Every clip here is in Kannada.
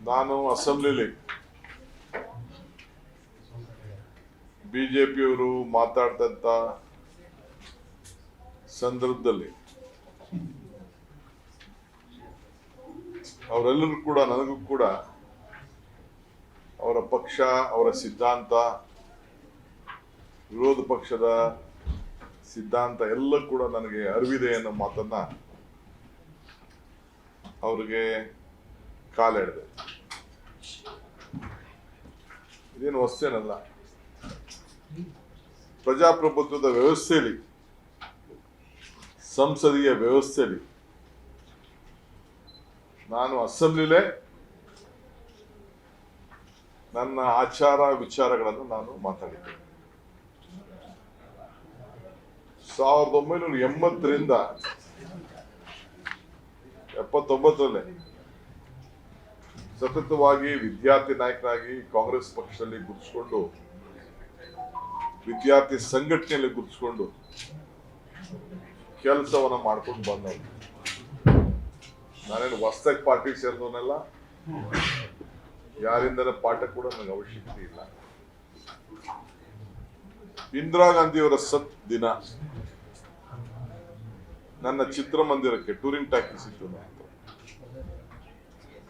ನಾನು ಅಸೆಂಬ್ಲಿಲಿ ಬಿಜೆಪಿಯವರು ಮಾತಾಡ್ತಂತ ಸಂದರ್ಭದಲ್ಲಿ ಅವರೆಲ್ಲರೂ ಕೂಡ ನನಗೂ ಕೂಡ ಅವರ ಪಕ್ಷ, ಅವರ ಸಿದ್ಧಾಂತ, ವಿರೋಧ ಪಕ್ಷದ ಸಿದ್ಧಾಂತ ಎಲ್ಲ ಕೂಡ ನನಗೆ ಅರಿವಿದೆ ಅನ್ನೋ ಮಾತನ್ನ ಅವ್ರಿಗೆ ಕಾಲೆಳೆದೆ. ಇದೇನು ಹೊಸೇನಲ್ಲ. ಪ್ರಜಾಪ್ರಭುತ್ವದ ವ್ಯವಸ್ಥೆಯಲ್ಲಿ, ಸಂಸದೀಯ ವ್ಯವಸ್ಥೆಯಲ್ಲಿ ನಾನು ಅಸೆಂಬ್ಲಿಲೇ ನನ್ನ ಆಚಾರ ವಿಚಾರಗಳನ್ನು ನಾನು ಮಾತಾಡಿದ್ದೆ. 1980ರಿಂದ 79ರಲ್ಲೇ ಸತತವಾಗಿ ವಿದ್ಯಾರ್ಥಿ ನಾಯಕನಾಗಿ ಕಾಂಗ್ರೆಸ್ ಪಕ್ಷದಲ್ಲಿ ಗುರುತಿಸಿಕೊಂಡು, ವಿದ್ಯಾರ್ಥಿ ಸಂಘಟನೆಯಲ್ಲಿ ಗುರುತಿಸಿಕೊಂಡು ಕೆಲಸವನ್ನ ಮಾಡ್ಕೊಂಡು ಬಂದವರು. ನಾನೇನು ಹೊಸದಾಗಿ ಪಾರ್ಟಿ ಸೇರಿದವನೆಲ್ಲ, ಯಾರಿಂದಲೇ ಪಾಠ ಕೂಡ ನನಗೆ ಅವಶ್ಯಕತೆ ಇಲ್ಲ. ಇಂದಿರಾ ಗಾಂಧಿಯವರ ಸತ್ ದಿನ ನನ್ನ ಚಿತ್ರಮಂದಿರಕ್ಕೆ ಟೂರಿಂಗ್ ಟ್ಯಾಕ್ಸಿ ಇತ್ತು.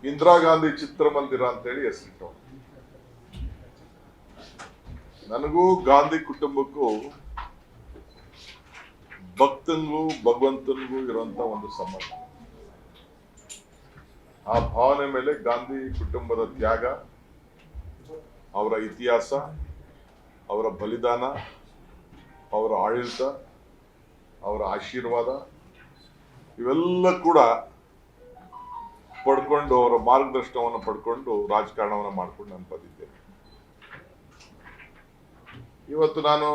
ಇಂದಿರಾ ಗಾಂಧಿ ಚಿತ್ರಮಂದಿರ ಅಂತೇಳಿ ಹೆಸರಿಟ್ಟು. ನನಗೂ ಗಾಂಧಿ ಕುಟುಂಬಕ್ಕೂ ಭಕ್ತನಿಗೂ ಭಗವಂತನಿಗೂ ಇರುವಂತ ಒಂದು ಸಂಬಂಧ. ಆ ಭಾವನೆ ಮೇಲೆ ಗಾಂಧಿ ಕುಟುಂಬದ ತ್ಯಾಗ, ಅವರ ಇತಿಹಾಸ, ಅವರ ಬಲಿದಾನ, ಅವರ ಆಡಳಿತ, ಅವರ ಆಶೀರ್ವಾದ ಇವೆಲ್ಲ ಕೂಡ ಪಡ್ಕೊಂಡು, ಅವರ ಮಾರ್ಗದರ್ಶನವನ್ನು ಪಡ್ಕೊಂಡು ರಾಜಕಾರಣವನ್ನು ಮಾಡ್ಕೊಂಡು ನಾನು ಬಂದಿದ್ದೇನೆ. ಇವತ್ತು ನಾನು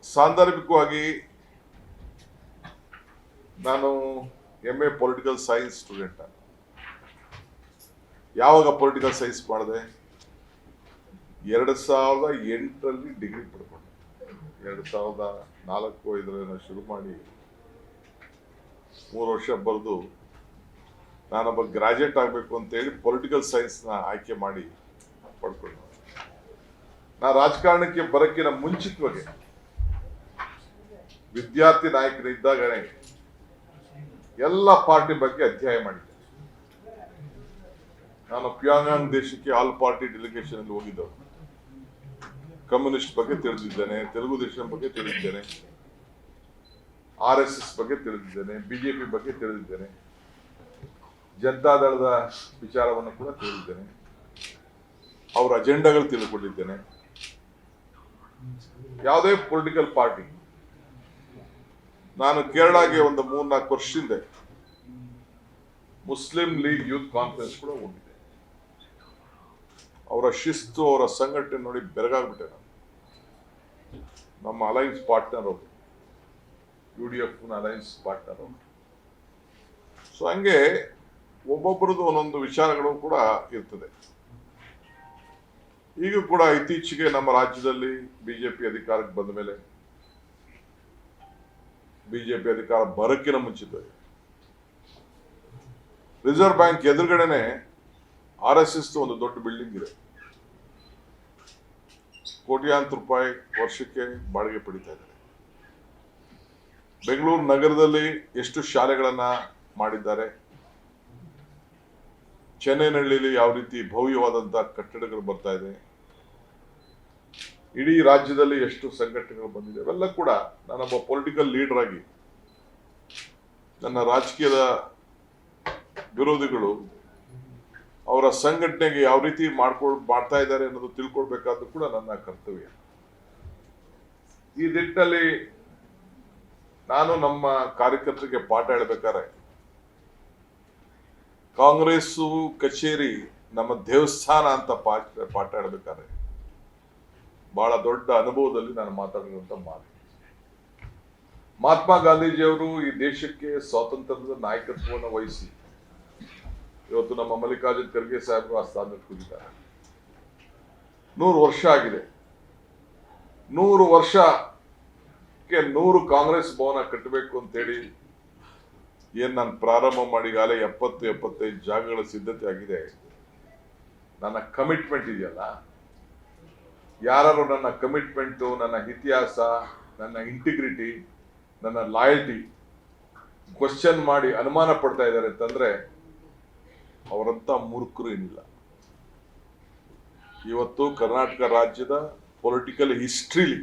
ಸಾಂದರ್ಭಿಕವಾಗಿ ನಾನು MA ಪೊಲಿಟಿಕಲ್ ಸೈನ್ಸ್ ಸ್ಟೂಡೆಂಟ್. ಯಾವಾಗ ಪೊಲಿಟಿಕಲ್ ಸೈನ್ಸ್ ಮಾಡಿದೆ? 2008ರಲ್ಲಿ ಡಿಗ್ರಿ ಪಡ್ಕೊಂಡೆ. 2004-05 ಶುರು ಮಾಡಿ 3 ವರ್ಷ ಬರೆದು ನಾನೊಬ್ಬ ಗ್ರಾಜುಯೇಟ್ ಆಗಬೇಕು ಅಂತೇಳಿ ಪೊಲಿಟಿಕಲ್ ಸೈನ್ಸ್ನ ಆಯ್ಕೆ ಮಾಡಿ ಪಡ್ಕೊಂಡೆ. ನಾ ರಾಜಕಾರಣಕ್ಕೆ ಬರೋಕ್ಕಿಂತ ಮುಂಚಿತವಾಗಿ ವಿದ್ಯಾರ್ಥಿ ನಾಯಕನಿದ್ದಾಗನೇ ಎಲ್ಲ ಪಾರ್ಟಿ ಬಗ್ಗೆ ಅಧ್ಯಯನ ಮಾಡಿದ್ದೆ. ನಾನು ಪ್ಯಾಂಗಾಂಗ್ ದೇಶಕ್ಕೆ ಆಲ್ ಪಾರ್ಟಿ ಡೆಲಿಗೇಷನ್ ಅಲ್ಲಿ ಹೋಗಿದ್ದವು. ಕಮ್ಯುನಿಸ್ಟ್ ಬಗ್ಗೆ ತಿಳಿದಿದ್ದೇನೆ, ತೆಲುಗು ದೇಶಂ ಬಗ್ಗೆ ತಿಳಿದಿದ್ದೇನೆ, RSS ಬಗ್ಗೆ ತಿಳಿದಿದ್ದೇನೆ, ಬಿಜೆಪಿ ಬಗ್ಗೆ ತಿಳಿದಿದ್ದೇನೆ, ಜನತಾದಳದ ವಿಚಾರವನ್ನು ಕೂಡ ತಿಳಿದಿದ್ದೇನೆ, ಅವರ ಅಜೆಂಡಾಗಳು ತಿಳ್ಕೊಂಡಿದ್ದೇನೆ. ಯಾವುದೇ ಪೊಲಿಟಿಕಲ್ ಪಾರ್ಟಿ, ನಾನು ಕೇರಳಗೆ ಒಂದು 3-4 ವರ್ಷದಿಂದ ಮುಸ್ಲಿಂ ಲೀಗ್ ಯೂತ್ ಕಾನ್ಫರೆನ್ಸ್ ಕೂಡ ಹೋಗಿದ್ದೆ. ಅವರ ಶಿಸ್ತು, ಅವರ ಸಂಘಟನೆ ನೋಡಿ ಬೆರಗಾಗ್ಬಿಟ್ಟೆ ನಾನು. ನಮ್ಮ ಅಲೈನ್ಸ್ ಪಾರ್ಟ್ನರ್ ಅವರು, UDF ಅಲೈನ್ಸ್ ಪಾರ್ಟ್ನರ್ ಅವರು. ಸೊ ಹಂಗೆ ಒಬ್ಬೊಬ್ಬರದ್ದು ಒಂದೊಂದು ವಿಚಾರಗಳು ಕೂಡ ಇರ್ತದೆ. ಈಗ ಕೂಡ ಇತ್ತೀಚೆಗೆ ನಮ್ಮ ರಾಜ್ಯದಲ್ಲಿ ಬಿಜೆಪಿ ಅಧಿಕಾರಕ್ಕೆ ಬಂದ ಮೇಲೆ, ಬಿಜೆಪಿ ಅಧಿಕಾರ ಬರಕ್ಕಿನ ಮುಂಚಿತವಾಗಿ ರಿಸರ್ವ್ ಬ್ಯಾಂಕ್ ಎದುರುಗಡೆನೆ RSS ಒಂದು ದೊಡ್ಡ ಬಿಲ್ಡಿಂಗ್ ಇದೆ. ಕೋಟ್ಯಾಂತರ ರೂಪಾಯಿ ವರ್ಷಕ್ಕೆ ಬಾಡಿಗೆ ಪಡಿತಾ ಇದ್ದಾರೆ. ಬೆಂಗಳೂರು ನಗರದಲ್ಲಿ ಎಷ್ಟು ಶಾಲೆಗಳನ್ನ ಮಾಡಿದ್ದಾರೆ, ಚೆನ್ನೈನಹಳ್ಳಿಯಲ್ಲಿ ಯಾವ ರೀತಿ ಭವ್ಯವಾದಂತಹ ಕಟ್ಟಡಗಳು ಬರ್ತಾ ಇದೆ, ಇಡೀ ರಾಜ್ಯದಲ್ಲಿ ಎಷ್ಟು ಸಂಘಟನೆಗಳು ಬಂದಿದೆ, ಅವೆಲ್ಲ ಕೂಡ ನಾನೊಬ್ಬ ಪೊಲಿಟಿಕಲ್ ಲೀಡರ್ ಆಗಿ ನನ್ನ ರಾಜಕೀಯದ ವಿರೋಧಿಗಳು ಅವರ ಸಂಘಟನೆಗೆ ಯಾವ ರೀತಿ ಮಾಡ್ತಾ ಇದ್ದಾರೆ ಅನ್ನೋದು ತಿಳ್ಕೊಳ್ಬೇಕಾದ್ದು ಕೂಡ ನನ್ನ ಕರ್ತವ್ಯ. ಈ ನಿಟ್ಟಿನಲ್ಲಿ ನಾನು ನಮ್ಮ ಕಾರ್ಯಕರ್ತರಿಗೆ ಪಾಠ ಹೇಳಬೇಕಾದ್ರೆ, ಕಾಂಗ್ರೆಸ್ಸು ಕಚೇರಿ ನಮ್ಮ ದೇವಸ್ಥಾನ ಅಂತ ಪಾಠ ಹೇಳಬೇಕಾದ್ರೆ ಬಹಳ ದೊಡ್ಡ ಅನುಭವದಲ್ಲಿ ನಾನು ಮಾತಾಡಿರುವಂತ ಮಾತು. ಮಹಾತ್ಮ ಗಾಂಧೀಜಿಯವರು ಈ ದೇಶಕ್ಕೆ ಸ್ವಾತಂತ್ರ್ಯದ ನಾಯಕತ್ವವನ್ನು ವಹಿಸಿ ಇವತ್ತು ನಮ್ಮ ಮಲ್ಲಿಕಾರ್ಜುನ್ ಖರ್ಗೆ ಸಾಹೇಬರು ಆ ಸ್ಥಾನದಲ್ಲಿ ಕೂತಿದ್ದಾರೆ. 100 ವರ್ಷ ಆಗಿದೆ. 100 ವರ್ಷಕ್ಕೆ 100 ಕಾಂಗ್ರೆಸ್ ಭವನ ಕಟ್ಟಬೇಕು ಅಂತೇಳಿ ಏನ್ ನಾನು ಪ್ರಾರಂಭ ಮಾಡಿಗಾಲೇ 70-75 ಜಾಗಗಳ ಸಿದ್ಧತೆ ಆಗಿದೆ. ನನ್ನ ಕಮಿಟ್ಮೆಂಟ್ ಇದೆಯಲ್ಲ, ಯಾರು ನನ್ನ ಕಮಿಟ್ಮೆಂಟು, ನನ್ನ ಇತಿಹಾಸ, ನನ್ನ ಇಂಟಿಗ್ರಿಟಿ, ನನ್ನ ಲಾಯಲ್ಟಿ ಕ್ವಶನ್ ಮಾಡಿ ಅನುಮಾನ ಪಡ್ತಾ ಇದ್ದಾರೆ ಅಂತಂದ್ರೆ ಅವರಂತ ಮೂರ್ಖರು ಏನಿಲ್ಲ. ಇವತ್ತು ಕರ್ನಾಟಕ ರಾಜ್ಯದ ಪೊಲಿಟಿಕಲ್ ಹಿಸ್ಟ್ರಿಲಿ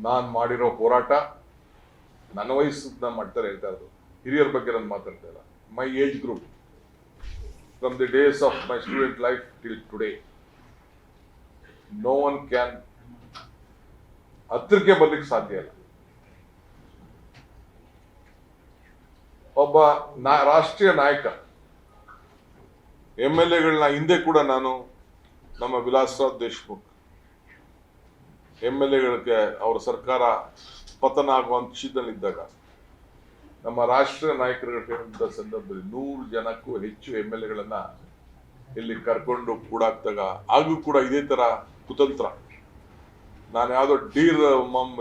ನಾನು ಮಾಡಿರೋ ಹೋರಾಟ, ನನ್ನ ವಯಸ್ಸನ್ನ ಮಾಡ್ತಾರೆ ಹೇಳ್ತಾ ಇರೋದು, ಹಿರಿಯರ ಬಗ್ಗೆ ನಾನು ಮಾತಾಡ್ತಾ ಇಲ್ಲ. My age group from the days of my student life till today, no one can ಹತ್ತಿರಕ್ಕೆ ಬರ್ಲಿಕ್ಕೆ ಸಾಧ್ಯ ಇಲ್ಲ. ಒಬ್ಬ ರಾಷ್ಟ್ರೀಯ ನಾಯಕ, MLA ಹಿಂದೆ ಕೂಡ ನಾನು ನಮ್ಮ ವಿಲಾಸರಾವ್ ದೇಶಮುಖ್ MLA ಅವರ ಸರ್ಕಾರ ಪತನ ಆಗುವಂತ ಸ್ಥಿತಿಯಲ್ಲಿದ್ದಾಗ ನಮ್ಮ ರಾಷ್ಟ್ರೀಯ ನಾಯಕರುಗಳ ಸಂದರ್ಭದಲ್ಲಿ 100 ಜನಕ್ಕೂ ಹೆಚ್ಚು MLA ಇಲ್ಲಿ ಕರ್ಕೊಂಡು ಕೂಡಾಕ್ದಾಗ ಹಾಗೂ ಕೂಡ ಇದೇ ತರ ಕುತಂತ್ರ, ನಾನು ಯಾವುದೋ ಡೀರ್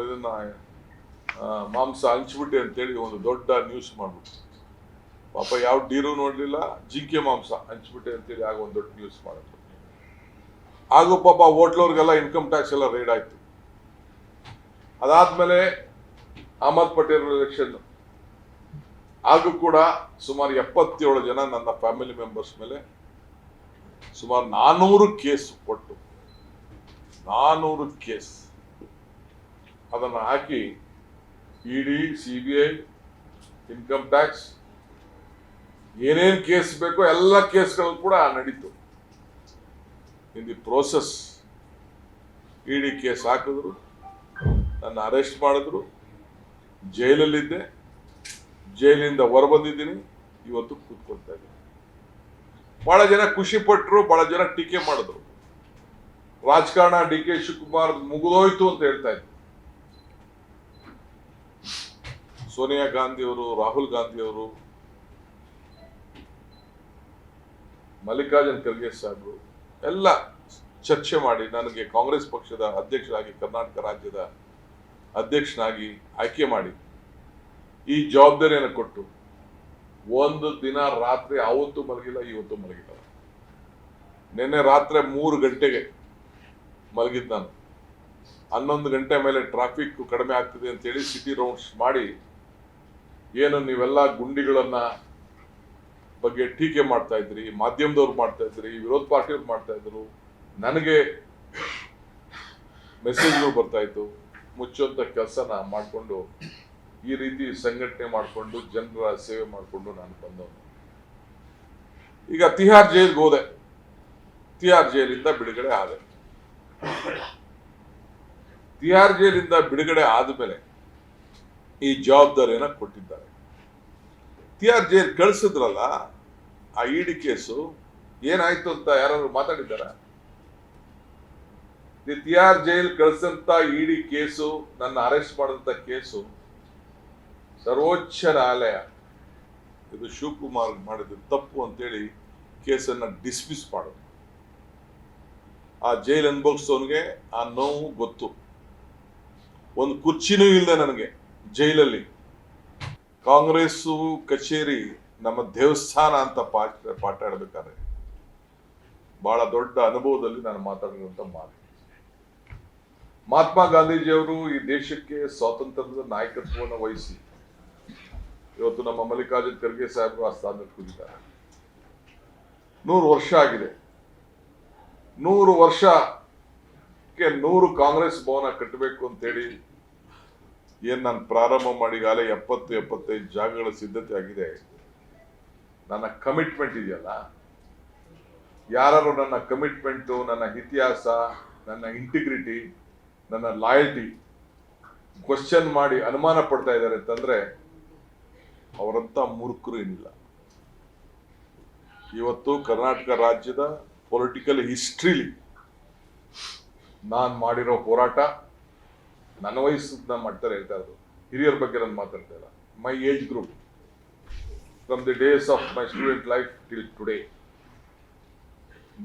ಇದನ್ನ ಮಾಂಸ ಹಂಚ್ಬಿಟ್ಟೆ ಅಂತೇಳಿ ಒಂದು ದೊಡ್ಡ ನ್ಯೂಸ್ ಮಾಡ್ಬಿಟ್ಟು, ಪಾಪ ಯಾವ ಡೀರು ನೋಡ್ಲಿಲ್ಲ, ಜಿಂಕೆ ಮಾಂಸ ಹಂಚ್ಬಿಟ್ಟೆ ಅಂತೇಳಿ ಆಗ ಒಂದು ದೊಡ್ಡ ನ್ಯೂಸ್ ಮಾಡಿದ್ರು. ಹಾಗೂ ಪಾಪ ಹೋಟ್ಲವ್ರಿಗೆಲ್ಲ ಇನ್ಕಮ್ ಟ್ಯಾಕ್ಸ್ ಎಲ್ಲ ರೇಡ್ ಆಯ್ತು. ಅದಾದ್ಮೇಲೆ ಅಹಮದ್ ಪಟೇಲ್ ಎಲೆಕ್ಷನ್ ಹಾಗೂ ಕೂಡ ಸುಮಾರು 77 ಜನ ನನ್ನ ಫ್ಯಾಮಿಲಿ ಮೆಂಬರ್ಸ್ ಮೇಲೆ ಸುಮಾರು 400 ಕೇಸ್ ಕೊಟ್ಟು 400 ಕೇಸ್ ಅದನ್ನ ಹಾಕಿ ಇಡಿ, CBI, ಇನ್ಕಮ್ ಟ್ಯಾಕ್ಸ್ ಏನೇನ್ ಕೇಸ್ ಬೇಕೋ ಎಲ್ಲ ಕೇಸ್ಗಳು ಕೂಡ ನಡೀತು. In the process ED case ಹಾಕಿದ್ರು, ನನ್ನ ಅರೆಸ್ಟ್ ಮಾಡಿದ್ರು, ಜೈಲಲ್ಲಿದ್ದೆ, ಜೈಲಿಂದ ಹೊರಬಂದಿದ್ದೀನಿ, ಇವತ್ತು ಕೂತ್ಕೊಳ್ತಾ ಇದ್ದೀನಿ. ಬಹಳ ಜನ ಖುಷಿ ಪಟ್ಟರು, ಬಹಳ ಜನ ಟೀಕೆ ಮಾಡಿದ್ರು. ರಾಜಕಾರಣ DK ಶಿವಕುಮಾರ್ ಮುಗಿದೋಯ್ತು ಅಂತ ಹೇಳ್ತಾ ಇದ್ರು. ಸೋನಿಯಾ ಗಾಂಧಿ ಅವರು, ರಾಹುಲ್ ಗಾಂಧಿ ಅವರು, ಮಲ್ಲಿಕಾರ್ಜುನ್ ಖರ್ಗೆ ಸಾಹೇಬರು ಎಲ್ಲ ಚರ್ಚೆ ಮಾಡಿ ನನಗೆ ಕಾಂಗ್ರೆಸ್ ಪಕ್ಷದ ಅಧ್ಯಕ್ಷರಾಗಿ, ಕರ್ನಾಟಕ ರಾಜ್ಯದ ಅಧ್ಯಕ್ಷನಾಗಿ ಆಯ್ಕೆ ಮಾಡಿ ಈ ಜವಾಬ್ದಾರಿಯನ್ನು ಕೊಟ್ಟು ಒಂದು ದಿನ ರಾತ್ರಿ ಅವತ್ತು ಮಲಗಿಲ್ಲ, ಇವತ್ತು ಮಲಗಿಲ್ಲ. ನಿನ್ನೆ ರಾತ್ರಿ 3 ಗಂಟೆಗೆ ಮಲಗಿದ್ದು ನಾನು. 11 ಗಂಟೆ ಮೇಲೆ ಟ್ರಾಫಿಕ್ ಕಡಿಮೆ ಆಗ್ತಿದೆ ಅಂತೇಳಿ ಸಿಟಿ ರೌಂಡ್ಸ್ ಮಾಡಿ ಏನು ನೀವೆಲ್ಲ ಗುಂಡಿಗಳನ್ನ ಬಗ್ಗೆ ಟೀಕೆ ಮಾಡ್ತಾ ಇದ್ರಿ, ಮಾಧ್ಯಮದವ್ರು ಮಾಡ್ತಾ ಇದ್ರಿ, ವಿರೋಧ ಪಾರ್ಟಿಯವ್ರು ಮಾಡ್ತಾ ಇದ್ರು, ನನಗೆ ಮೆಸೇಜ್ಗಳು ಬರ್ತಾ ಇತ್ತು. ಮುಚ್ಚುವಂತ ಕೆಲಸನ ಮಾಡಿಕೊಂಡು ಈ ರೀತಿ ಸಂಘಟನೆ ಮಾಡಿಕೊಂಡು ಜನರ ಸೇವೆ ಮಾಡಿಕೊಂಡು ನಾನು ಬಂದವನು. ಈಗ ತಿಹಾರ್ ಜೈಲ್ಗೆ ಹೋದೆ, ತಿಹಾರ್ ಜೈಲಿಂದ ಬಿಡುಗಡೆ ಆದೆ. ತಿಹಾರ್ ಜೈಲಿಂದ ಬಿಡುಗಡೆ ಆದ್ಮೇಲೆ ಈ ಜವಾಬ್ದಾರಿಯನ್ನ ಕೊಟ್ಟಿದ್ದಾರೆ. ತಿಹಾರ್ ಜೈಲ್ ಕಳಿಸಿದ್ರಲ್ಲ, ಆ ಇಡಿ ಕೇಸು ಏನಾಯ್ತು ಅಂತ ಯಾರಾದ್ರು ಮಾತಾಡಿದ್ದಾರ? ತಿಹಾರ್ ಜೈಲ್ ಕಳಿಸಂತ ಇಡಿ ಕೇಸು, ನನ್ನ ಅರೆಸ್ಟ್ ಮಾಡಿದಂತ ಕೇಸು ಸರ್ವೋಚ್ಚ ನ್ಯಾಯಾಲಯ ಇದು ಶಿವಕುಮಾರ್ ಮಾಡಿದ ತಪ್ಪು ಅಂತೇಳಿ ಕೇಸನ್ನ ಡಿಸ್ಮಿಸ್ ಮಾಡೋದು. ಆ ಜೈಲ್ ಅನುಭವಿಸೋನ್ಗೆ ಆ ನೋವು ಗೊತ್ತು. ಒಂದು ಕುರ್ಚಿನೂ ಇಲ್ಲದೆ ನನಗೆ ಜೈಲಲ್ಲಿ, ಕಾಂಗ್ರೆಸ್ ಕಚೇರಿ ನಮ್ಮ ದೇವಸ್ಥಾನ ಅಂತ ಪಾಠ ಹೇಳ್ಬೇಕಾದ್ರೆ ಬಹಳ ದೊಡ್ಡ ಅನುಭವದಲ್ಲಿ ನಾನು ಮಾತಾಡಿರುವಂತ ಮಾತು. ಮಹಾತ್ಮ ಗಾಂಧೀಜಿಯವರು ಈ ದೇಶಕ್ಕೆ ಸ್ವಾತಂತ್ರ್ಯದ ನಾಯಕತ್ವವನ್ನು ವಹಿಸಿ ಇವತ್ತು ನಮ್ಮ ಮಲ್ಲಿಕಾರ್ಜುನ್ ಖರ್ಗೆ ಸಾಹೇಬರು ಆ ಸ್ಥಾನದಲ್ಲಿ ಕೂತಿದ್ದಾರೆ. 100 ವರ್ಷ ಆಗಿದೆ. 100 ವರ್ಷಕ್ಕೆ 100 ಕಾಂಗ್ರೆಸ್ ಭವನ ಕಟ್ಟಬೇಕು ಅಂತೇಳಿ ಏನ್ ನಾನು ಪ್ರಾರಂಭ ಮಾಡಿ ಈಗಾಗಲೇ 70-75 ಜಾಗಗಳ ಸಿದ್ಧತೆ ಆಗಿದೆ. ನನ್ನ ಕಮಿಟ್ಮೆಂಟ್ ಇದೆಯಲ್ಲ, ಯಾರು ನನ್ನ ಕಮಿಟ್ಮೆಂಟು, ನನ್ನ ಇತಿಹಾಸ, ನನ್ನ ಇಂಟಿಗ್ರಿಟಿ, ನನ್ನ ಲಾಯಲ್ಟಿ ಕ್ವಶನ್ ಮಾಡಿ ಅನುಮಾನ ಪಡ್ತಾ ಇದ್ದಾರೆ ಅಂತಂದ್ರೆ ಅವರಂತ ಮೂರ್ಖರು ಏನಿಲ್ಲ. ಇವತ್ತು ಕರ್ನಾಟಕ ರಾಜ್ಯದ ಪೊಲಿಟಿಕಲ್ ಹಿಸ್ಟ್ರಿಲಿ ನಾನು ಮಾಡಿರೋ ಹೋರಾಟ, ನನ್ನ ವಯಸ್ಸನ್ನ ಮಾಡ್ತಾರೆ ಹೇಳ್ತಾ ಇರೋದು, ಹಿರಿಯರ ಬಗ್ಗೆ ನಾನು ಮಾತಾಡ್ತಾ ಇಲ್ಲ. My age group from the days of my student life till today,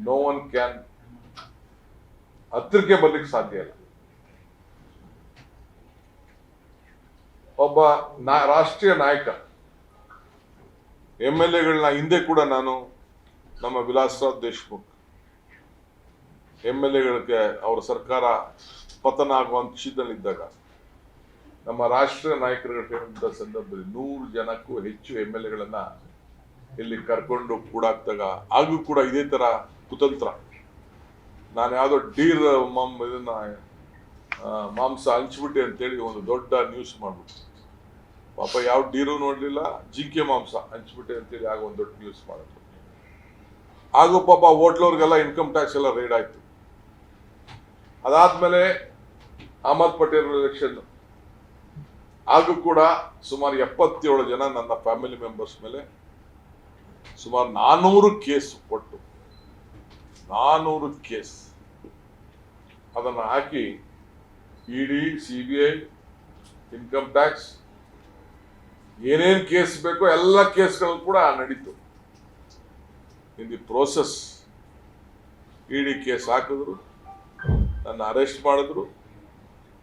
no one can ಹತ್ತಿರಕ್ಕೆ ಬರ್ಲಿಕ್ಕೆ ಸಾಧ್ಯ ಇಲ್ಲ. ಒಬ್ಬ ರಾಷ್ಟ್ರೀಯ ನಾಯಕ, MLA ಹಿಂದೆ ಕೂಡ ನಾನು ನಮ್ಮ ವಿಲಾಸರಾವ್ ದೇಶಮುಖ್ MLAಗಳಿಗೆ ಅವರ ಸರ್ಕಾರ ಪತನ ಆಗುವಂತ ಸ್ಥಿತಿಯಲ್ಲಿದ್ದಾಗ ನಮ್ಮ ರಾಷ್ಟ್ರೀಯ ನಾಯಕರುಗಳ ಸಂದರ್ಭದಲ್ಲಿ 100 ಜನಕ್ಕೂ ಹೆಚ್ಚು MLAಗಳನ್ನ ಇಲ್ಲಿ ಕರ್ಕೊಂಡು ಕೂಡಾಕ್ದಾಗ ಹಾಗೂ ಕೂಡ ಇದೇ ತರ ಕುತಂತ್ರ ನಾನು ಯಾವುದೋ ಡೀರ್ ಇದನ್ನ ಮಾಂಸ ಹಂಚ್ಬಿಟ್ಟೆ ಅಂತೇಳಿ ಒಂದು ದೊಡ್ಡ ನ್ಯೂಸ್ ಮಾಡ್ಬಿಟ್ಟು ಪಾಪ ಯಾವ ಡೀರು ನೋಡ್ಲಿಲ್ಲ ಜಿಂಕೆ ಮಾಂಸ ಹಂಚ್ಬಿಟ್ಟೆ ಅಂತೇಳಿ ಆಗ ಒಂದು ದೊಡ್ಡ ನ್ಯೂಸ್ ಮಾಡಿದ್ರು. ಹಾಗೂ ಪಾಪ ಹೋಟ್ಲವ್ರಿಗೆಲ್ಲ ಇನ್ಕಮ್ ಟ್ಯಾಕ್ಸ್ ಎಲ್ಲ ರೇಡ್ ಆಯ್ತು. ಅದಾದ್ಮೇಲೆ ಅಹಮದ್ ಪಟೇಲ್ ಎಲೆಕ್ಷನ್ ಹಾಗೂ ಕೂಡ ಸುಮಾರು 77 ಜನ ನನ್ನ ಫ್ಯಾಮಿಲಿ ಮೆಂಬರ್ಸ್ ಮೇಲೆ ಸುಮಾರು 400 ಕೇಸ್ ಕೊಟ್ಟು 400 ಕೇಸ್ ಅದನ್ನು ಹಾಕಿ ಇಡಿ CBI ಇನ್ಕಮ್ ಟ್ಯಾಕ್ಸ್ ಏನೇನ್ ಕೇಸ್ ಬೇಕೋ ಎಲ್ಲ ಕೇಸ್ಗಳು ಕೂಡ ನಡೀತು. In the process ED case ಹಾಕಿದ್ರು, ನನ್ನ ಅರೆಸ್ಟ್ ಮಾಡಿದ್ರು,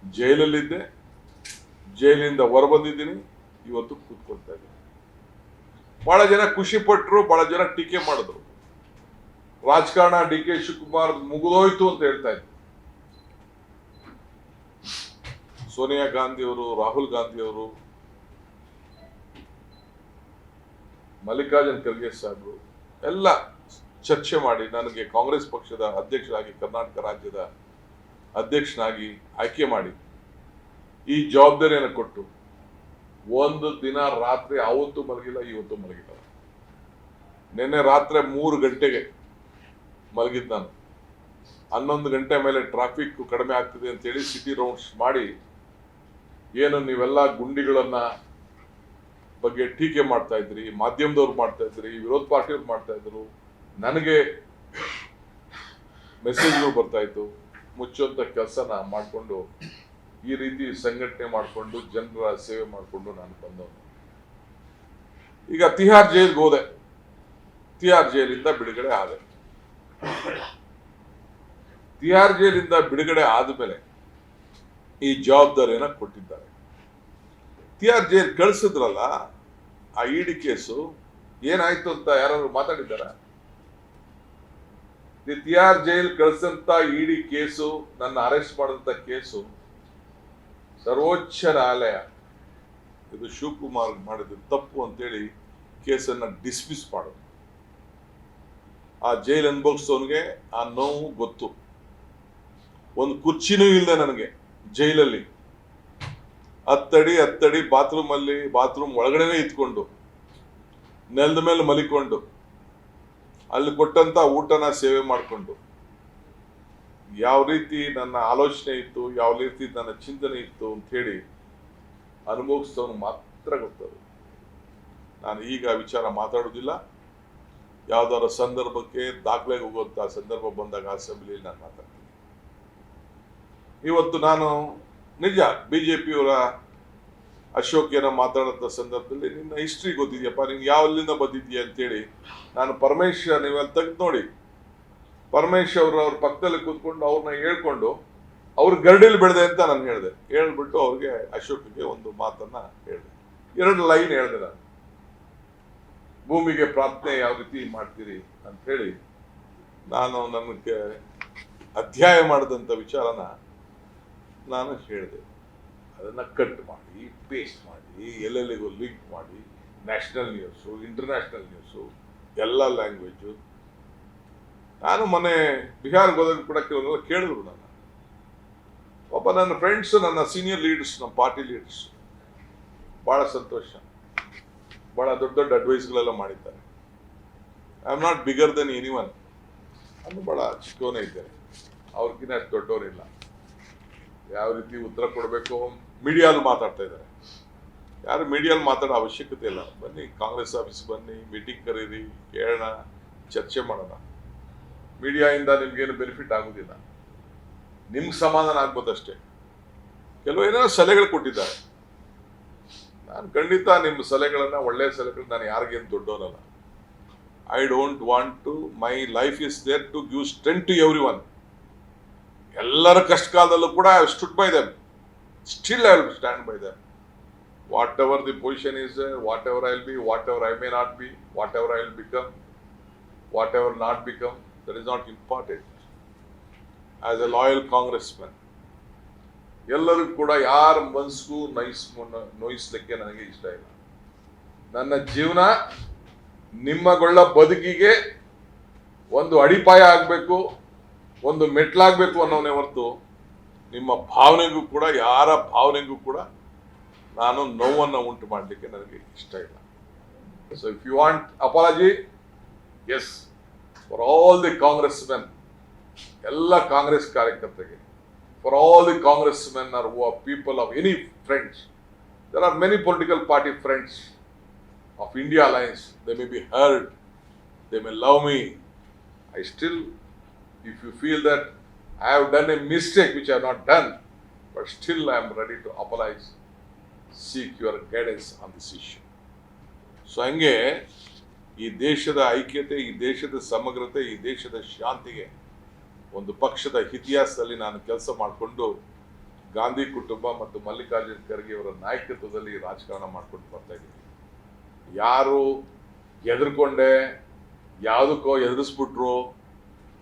ಜೈಲಲ್ಲಿದ್ದೆ, ಜೈಲಿಂದ ಹೊರಬಂದಿದ್ದೀನಿ, ಇವತ್ತು ಕೂತ್ಕೊಳ್ತಾ ಇದ್ದೀನಿ. ಬಹಳ ಜನ ಖುಷಿ ಪಟ್ಟರು, ಬಹಳ ಜನ ಟೀಕೆ ಮಾಡಿದ್ರು. ರಾಜಕಾರಣ DK ಶಿವಕುಮಾರ್ ಮುಗಿದೋಯ್ತು ಅಂತ ಹೇಳ್ತಾ ಇದ್ರು. ಸೋನಿಯಾ ಗಾಂಧಿ ಅವರು, ರಾಹುಲ್ ಗಾಂಧಿ ಅವರು, ಮಲ್ಲಿಕಾರ್ಜುನ್ ಖರ್ಗೆ ಸಾಹೇಬರು ಎಲ್ಲ ಚರ್ಚೆ ಮಾಡಿ ನನಗೆ ಕಾಂಗ್ರೆಸ್ ಪಕ್ಷದ ಅಧ್ಯಕ್ಷರಾಗಿ ಕರ್ನಾಟಕ ರಾಜ್ಯದ ಅಧ್ಯಕ್ಷನಾಗಿ ಆಯ್ಕೆ ಮಾಡಿ ಈ ಜವಾಬ್ದಾರಿಯನ್ನು ಕೊಟ್ಟು ಒಂದು ದಿನ ರಾತ್ರಿ ಅವತ್ತು ಮಲಗಿಲ್ಲ, ಇವತ್ತು ಮಲಗಿಲ್ಲ. ನಿನ್ನೆ ರಾತ್ರಿ 3 ಗಂಟೆಗೆ ಮಲಗಿದ್ದು ನಾನು. 11 ಗಂಟೆ ಮೇಲೆ ಟ್ರಾಫಿಕ್ ಕಡಿಮೆ ಆಗ್ತಿದೆ ಅಂತೇಳಿ ಸಿಟಿ ರೌಂಡ್ಸ್ ಮಾಡಿ ಏನು ನೀವೆಲ್ಲ ಗುಂಡಿಗಳನ್ನ ಬಗ್ಗೆ ಟೀಕೆ ಮಾಡ್ತಾ ಇದ್ರಿ, ಮಾಧ್ಯಮದವ್ರು ಮಾಡ್ತಾ ಇದ್ರಿ, ವಿರೋಧ ಪಾರ್ಟಿಯವ್ರು ಮಾಡ್ತಾ ಇದ್ರು, ನನಗೆ ಮೆಸೇಜ್ಗಳು ಬರ್ತಾ ಇತ್ತು. ಮುಚ್ಚುವಂತ ಕೆಲಸನ ಮಾಡಿಕೊಂಡು ಈ ರೀತಿ ಸಂಘಟನೆ ಮಾಡಿಕೊಂಡು ಜನರ ಸೇವೆ ಮಾಡಿಕೊಂಡು ನಾನು ಬಂದವನು. ಈಗ ತಿಹಾರ್ ಜೈಲ್ಗೆ ಹೋದೆ, ತಿಹಾರ್ ಜೈಲಿಂದ ಬಿಡುಗಡೆ ಆದೆ. ತಿಹಾರ್ ಜೈಲಿಂದ ಬಿಡುಗಡೆ ಆದ್ಮೇಲೆ ಈ ಜವಾಬ್ದಾರಿಯನ್ನ ಕೊಟ್ಟಿದ್ದಾರೆ. ತಿಹಾರ್ ಜೈಲ್ ಕಳಿಸಿದ್ರಲ್ಲ, ಆ ಇಡಿ ಕೇಸು ಏನಾಯ್ತು ಅಂತ ಯಾರಾದ್ರೂ ಮಾತಾಡಿದ್ದಾರ? ತಿಹಾರ್ ಜೈಲ್ ಕಳಿಸಂತ ಇಡಿ ಕೇಸು, ನನ್ನ ಅರೆಸ್ಟ್ ಮಾಡಿದಂತ ಕೇಸು ಸರ್ವೋಚ್ಚ ನ್ಯಾಯಾಲಯ ಇದು ಶಿವಕುಮಾರ್ ಮಾಡಿದ ತಪ್ಪು ಅಂತೇಳಿ ಕೇಸನ್ನ ಡಿಸ್ಮಿಸ್ ಮಾಡೋದು. ಆ ಜೈಲ್ ಅನುಭವಿಸೋನ್ಗೆ ಆ ನೋವು ಗೊತ್ತು. ಒಂದು ಕುರ್ಚಿನೂ ಇಲ್ಲದೆ ನನಗೆ ಜೈಲಲ್ಲಿ ಹತ್ತಡಿ ಬಾತ್ರೂಮ್ ಒಳಗಡೆನೆ ಇತ್ಕೊಂಡು ನೆಲದ ಮೇಲೆ ಮಲಿಕೊಂಡು ಅಲ್ಲಿ ಕೊಟ್ಟಂತ ಊಟನ ಸೇವೆ ಮಾಡಿಕೊಂಡು ಯಾವ ರೀತಿ ನನ್ನ ಆಲೋಚನೆ ಇತ್ತು, ಯಾವ ರೀತಿ ನನ್ನ ಚಿಂತನೆ ಇತ್ತು ಅಂತ ಹೇಳಿ ಅನುಭವಿಸಿದವನು ಮಾತ್ರ ಗೊತ್ತದು. ನಾನು ಈಗ ವಿಚಾರ ಮಾತಾಡೋದಿಲ್ಲ. ಯಾವ್ದಾರ ಸಂದರ್ಭಕ್ಕೆ ದಾಖಲೆಗೆ ಹೋಗುವಂತ ಸಂದರ್ಭ ಬಂದಾಗ ಅಸೆಂಬ್ಲಿಯಲ್ಲಿ ನಾನು ಮಾತಾಡ್ತೀನಿ. ಇವತ್ತು ನಾನು ನಿಜ ಬಿಜೆಪಿಯವರ ಅಶೋಕ್ ಮಾತಾಡೋ ಸಂದರ್ಭದಲ್ಲಿ ನಿನ್ನ ಹಿಸ್ಟ್ರಿ ಗೊತ್ತಿದೆಯಪ್ಪ, ನಿನ್ಗೆ ಯಾವಲ್ಲಿಂದ ಬಂದಿದ್ಯಾ ಅಂತೇಳಿ ನಾನು ಪರಮೇಶ್ವರ್, ನೀವೆಲ್ಲ ತೆಗೆದು ನೋಡಿ, ಪರಮೇಶ್ವರ್ ಅವ್ರ ಪಕ್ಕದಲ್ಲಿ ಕೂತ್ಕೊಂಡು ಅವ್ರನ್ನ ಹೇಳ್ಕೊಂಡು ಅವ್ರ ಗರಡಿಲಿ ಬೆಳೆದೆ ಅಂತ ನಾನು ಹೇಳಿದೆ. ಹೇಳ್ಬಿಟ್ಟು ಅವ್ರಿಗೆ ಅಶೋಕ್ಗೆ ಒಂದು ಮಾತನ್ನ ಹೇಳಿದೆ, 2 ಲೈನ್ ಹೇಳಿದೆ ನಾನು. ಭೂಮಿಗೆ ಪ್ರಾರ್ಥನೆ ಯಾವ ರೀತಿ ಮಾಡ್ತೀರಿ ಅಂತ ಹೇಳಿ ನಾನು ನನಗೆ ಅಧ್ಯಾಯ ಮಾಡಿದಂಥ ವಿಚಾರನ ನಾನು ಹೇಳಿದೆ. ಅದನ್ನ ಕಟ್ ಮಾಡಿ, ಪೇಸ್ಟ್ ಮಾಡಿ, ಎಲ್ಲೆಲ್ಲಿಗೂ ಲಿಂಕ್ ಮಾಡಿ, ನ್ಯಾಷನಲ್ ನ್ಯೂಸು, ಇಂಟರ್ನ್ಯಾಷನಲ್ ನ್ಯೂಸು, ಎಲ್ಲ ಲ್ಯಾಂಗ್ವೇಜು. ನಾನು ಮೊನ್ನೆ ಬಿಹಾರ್ಗೆ ಹೋದಾಗ ಕೂಡ ಕೆಲವರೆಲ್ಲ ಕೇಳಿದ್ರು ನನ್ನ. ಒಬ್ಬ ನನ್ನ ಫ್ರೆಂಡ್ಸು, ನನ್ನ ಸೀನಿಯರ್ ಲೀಡರ್ಸ್, ನಮ್ಮ ಪಾರ್ಟಿ ಲೀಡರ್ಸ್, ಭಾಳ ಸಂತೋಷ, ಭಾಳ ದೊಡ್ಡ ದೊಡ್ಡ ಅಡ್ವೈಸ್ಗಳೆಲ್ಲ ಮಾಡಿದ್ದಾರೆ. I am not bigger then anyone, ನಾನು ಭಾಳ ಚಿಕ್ಕವನೇ ಇದ್ದೇನೆ, ಅವ್ರಿಗಿನ್ನ ಅಷ್ಟು ದೊಡ್ಡವರಿಲ್ಲ. ಯಾವ ರೀತಿ ಉತ್ತರ ಕೊಡಬೇಕು ಮೀಡಿಯಾಲ್ ಮಾತಾಡ್ತಾ ಇದ್ದಾರೆ. ಯಾರು ಮೀಡಿಯಾಲ್ ಮಾತಾಡೋ ಅವಶ್ಯಕತೆ ಇಲ್ಲ. ಬನ್ನಿ ಕಾಂಗ್ರೆಸ್ ಆಫೀಸ್ ಬನ್ನಿ, ಮೀಟಿಂಗ್ ಕರೀರಿ, ಕೇಳೋಣ, ಚರ್ಚೆ ಮಾಡೋಣ. ಮೀಡಿಯಾಯಿಂದ ನಿಮ್ಗೇನು ಬೆನಿಫಿಟ್ ಆಗೋದಿಲ್ಲ, ನಿಮ್ಗೆ ಸಮಾಧಾನ ಆಗ್ಬೋದಷ್ಟೇ. ಕೆಲವು ಏನೋ ಸಲಹೆಗಳು ಕೊಟ್ಟಿದ್ದಾರೆ. ನಾನು ಖಂಡಿತ ನಿಮ್ಮ ಸಲಹೆಗಳನ್ನ, ಒಳ್ಳೆಯ ಸಲಹೆಗಳು, ನಾನು ಯಾರಿಗೇನು ದೊಡ್ಡವನಲ್ಲ. I don't want to, my life is there to give strength to every one. ಎಲ್ಲರ ಕಷ್ಟ ಕಾಲದಲ್ಲೂ ಕೂಡ I stood by them, still I will stand by them. Whatever the position is, whatever I will be, whatever I may not be, whatever I will become, whatever not become, that is not important. As a loyal congressman, ಎಲ್ಲರೂ ಕೂಡ ಯಾರ ಮನಸ್ಸಿಗೂ ನೋಯಿಸ್ಲಿಕ್ಕೆ ನನಗೆ ಇಷ್ಟ ಇಲ್ಲ. ನನ್ನ ಜೀವನ ನಿಮ್ಮಗಳ ಬದುಕಿಗೆ ಒಂದು ಅಡಿಪಾಯ ಆಗಬೇಕು, ಒಂದು ಮೆಟ್ಲಾಗಬೇಕು ಅನ್ನೋನೇ ಹೊರತು ನಿಮ್ಮ ಭಾವನೆಗೂ ಕೂಡ, ಯಾರ ಭಾವನೆಗೂ ಕೂಡ ನಾನು ನೋವನ್ನು ಉಂಟು ಮಾಡಲಿಕ್ಕೆ ನನಗೆ ಇಷ್ಟ ಇಲ್ಲ. So if you want apology, yes, for all the Congress men, ಎಲ್ಲ ಕಾಂಗ್ರೆಸ್ ಕಾರ್ಯಕರ್ತರಿಗೆ, for all the Congress men are people of any friends, there are many political party friends of India Alliance. They may be heard, they may love me. I still, if you feel that I have done a mistake which I have not done, but still I am ready to apologize, seek your guidance on this issue. So ಹಂಗೆ ಈ ದೇಶದ ಐಕ್ಯತೆ, ಈ ದೇಶದ ಸಮಗ್ರತೆ, ಈ ದೇಶದ ಶಾಂತಿಗೆ ಒಂದು ಪಕ್ಷದ ಇತಿಹಾಸದಲ್ಲಿ ನಾನು ಕೆಲಸ ಮಾಡಿಕೊಂಡು ಗಾಂಧಿ ಕುಟುಂಬ ಮತ್ತು ಮಲ್ಲಿಕಾರ್ಜುನ ಖರ್ಗೆ ಅವರ ನಾಯಕತ್ವದಲ್ಲಿ ರಾಜಕಾರಣ ಮಾಡ್ಕೊಂಡು ಬರ್ತಾ ಇದ್ದೀನಿ. ಯಾರು ಎದುರ್ಕೊಂಡೆ, ಯಾವುದಕ್ಕೋ ಎದುರಿಸ್ಬಿಟ್ರು,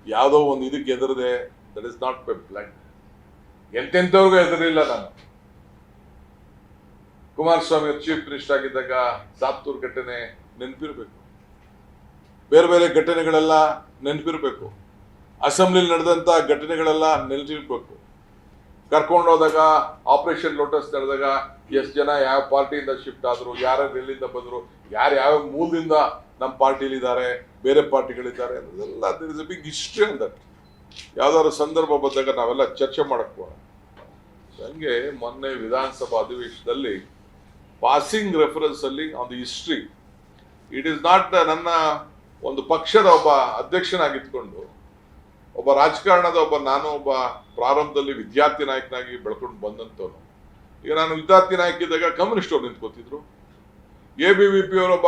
ಯಾವುದೋ ಒಂದು ಇದಕ್ಕೆ ಎದುರದೆ, that is not my blood. ಎಂತೆಂಥವ್ರಿಗೂ ಎದುರಿಲ್ಲ ನಾನು. ಕುಮಾರಸ್ವಾಮಿ ಅವರು ಚೀಫ್ ಮಿನಿಸ್ಟರ್ ಆಗಿದ್ದಾಗ ಸಾತ್ತೂರು ಘಟನೆ ನೆನಪಿರಬೇಕು, ಬೇರೆ ಬೇರೆ ಘಟನೆಗಳೆಲ್ಲ ನೆನಪಿರಬೇಕು, ಅಸೆಂಬ್ಲಿ ನಡೆದಂಥ ಘಟನೆಗಳೆಲ್ಲ ನೆನಪಿರಬೇಕು. ಕರ್ಕೊಂಡೋದಾಗ ಆಪರೇಷನ್ ಲೋಟಸ್ ನಡೆದಾಗ ಎಷ್ಟು ಜನ ಯಾವ ಪಾರ್ಟಿಯಿಂದ ಶಿಫ್ಟ್ ಆದರು, ಯಾರ್ಯಾರು ಎಲ್ಲಿಂದ ಬಂದರು, ಯಾರು ಯಾವ ಮೂಲದಿಂದ ನಮ್ಮ ಪಾರ್ಟಿಲಿದ್ದಾರೆ, ಬೇರೆ ಪಾರ್ಟಿಗಳಿದ್ದಾರೆ ಅನ್ನೋದೆಲ್ಲ there is a big history on that. ಯಾವ್ದಾದ್ರು ಸಂದರ್ಭ ಬಂದಾಗ ನಾವೆಲ್ಲ ಚರ್ಚೆ ಮಾಡಕ್ ಹೋಗೋಣ. ಹಂಗೆ ಮೊನ್ನೆ ವಿಧಾನಸಭಾ ಅಧಿವೇಶನದಲ್ಲಿ ಪಾಸಿಂಗ್ ರೆಫರೆನ್ಸ್ ಅಲ್ಲಿ on the history, it is not ನನ್ನ ಒಂದು ಪಕ್ಷದ ಒಬ್ಬ ಅಧ್ಯಕ್ಷನಾಗಿದ್ಕೊಂಡು, ಒಬ್ಬ ರಾಜಕಾರಣದ ನಾನು ಒಬ್ಬ ಪ್ರಾರಂಭದಲ್ಲಿ ವಿದ್ಯಾರ್ಥಿ ನಾಯಕನಾಗಿ ಬೆಳ್ಕೊಂಡು ಬಂದಂಥವನು. ಈಗ ನಾನು ವಿದ್ಯಾರ್ಥಿ ನಾಯಕ ಇದ್ದಾಗ ಕಮ್ಯುನಿಸ್ಟ್ ಅವ್ರು ನಿಂತ್ಕೋತಿದ್ರು, ABVP ಅವರೊಬ್ಬ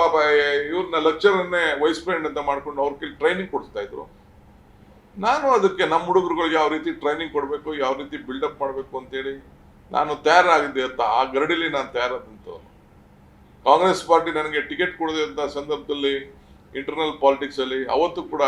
ಇವ್ರನ್ನ ಲೆಕ್ಚರನ್ನೇ ವೈಸ್ ಪ್ರೆಸಿಡೆಂಟ್ ಅಂತ ಮಾಡ್ಕೊಂಡು ಅವ್ರ ಕೈಲಿ ಟ್ರೈನಿಂಗ್ ಕೊಡಿಸ್ತಾ ಇದ್ರು. ನಾನು ಅದಕ್ಕೆ ನಮ್ಮ ಹುಡುಗರುಗಳಿಗೆ ಯಾವ ರೀತಿ ಟ್ರೈನಿಂಗ್ ಕೊಡಬೇಕು, ಯಾವ ರೀತಿ ಬಿಲ್ಡಪ್ ಮಾಡಬೇಕು ಅಂತೇಳಿ ನಾನು ತಯಾರಾಗಿದ್ದೆ ಅಂತ ಆ ಗರಡಿಲಿ ನಾನು ತಯಾರಾದಂಥವನು. ಕಾಂಗ್ರೆಸ್ ಪಾರ್ಟಿ ನನಗೆ ಟಿಕೆಟ್ ಕೊಡದೆ ಅಂತ ಸಂದರ್ಭದಲ್ಲಿ ಇಂಟರ್ನಲ್ ಪಾಲಿಟಿಕ್ಸ್ ಅಲ್ಲಿ ಅವತ್ತು ಕೂಡ